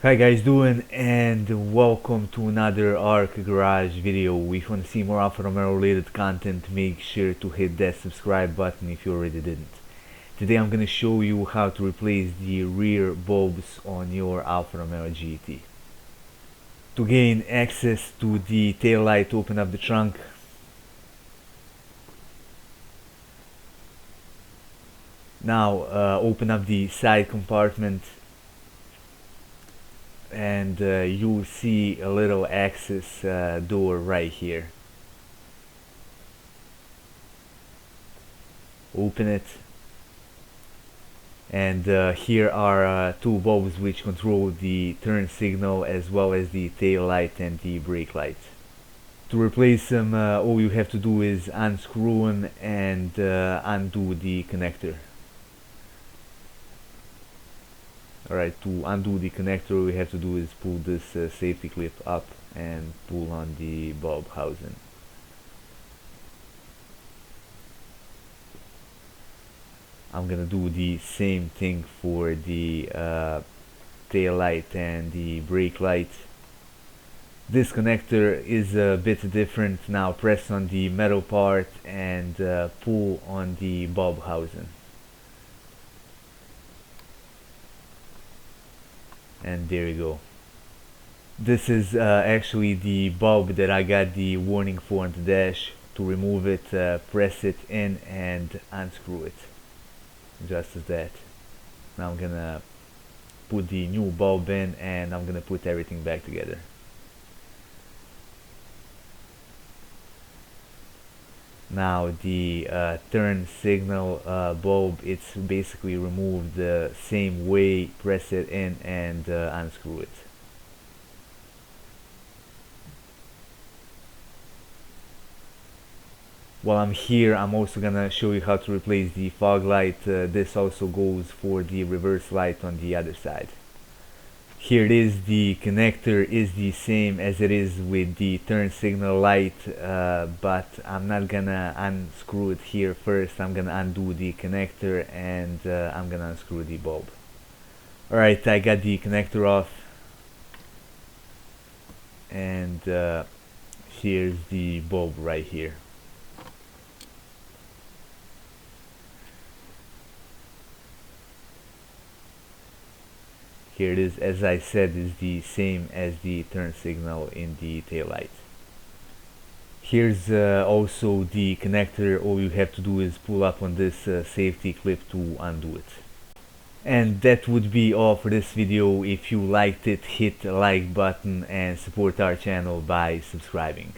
Hi guys, doing and welcome to another Arc Garage video. If you want to see more Alfa Romeo related content, make sure to hit that subscribe button if you already didn't. Today I'm gonna show you how to replace the rear bulbs on your Alfa Romeo GT. To gain access to the tail light, open up the trunk. Now open up the side compartment and you'll see a little access door right here. Open it, and here are two bulbs which control the turn signal as well as the tail light and the brake light. To replace them, all you have to do is unscrew them and undo the connector. Alright, to undo the connector, all we have to do is pull this safety clip up and pull on the bulb housing. I'm gonna do the same thing for the tail light and the brake light. This connector is a bit different. Now press on the metal part and pull on the bulb housing. And there you go. This is actually the bulb that I got the warning for on the dash. To remove it, press it in and unscrew it. Just as that. Now I'm gonna put the new bulb in and I'm gonna put everything back together. Now the turn signal bulb, it's basically removed the same way. Press it in and unscrew it. While I'm here, I'm also gonna show you how to replace the fog light. This also goes for the reverse light on the other side. Here it is. The connector is the same as it is with the turn signal light, but I'm not gonna unscrew it here first. I'm gonna undo the connector and I'm gonna unscrew the bulb. Alright, I got the connector off, and here's the bulb right here. Here it is. As I said, is the same as the turn signal in the tail light. Here's also the connector. All you have to do is pull up on this safety clip to undo it. And that would be all for this video. If you liked it, hit the like button and support our channel by subscribing.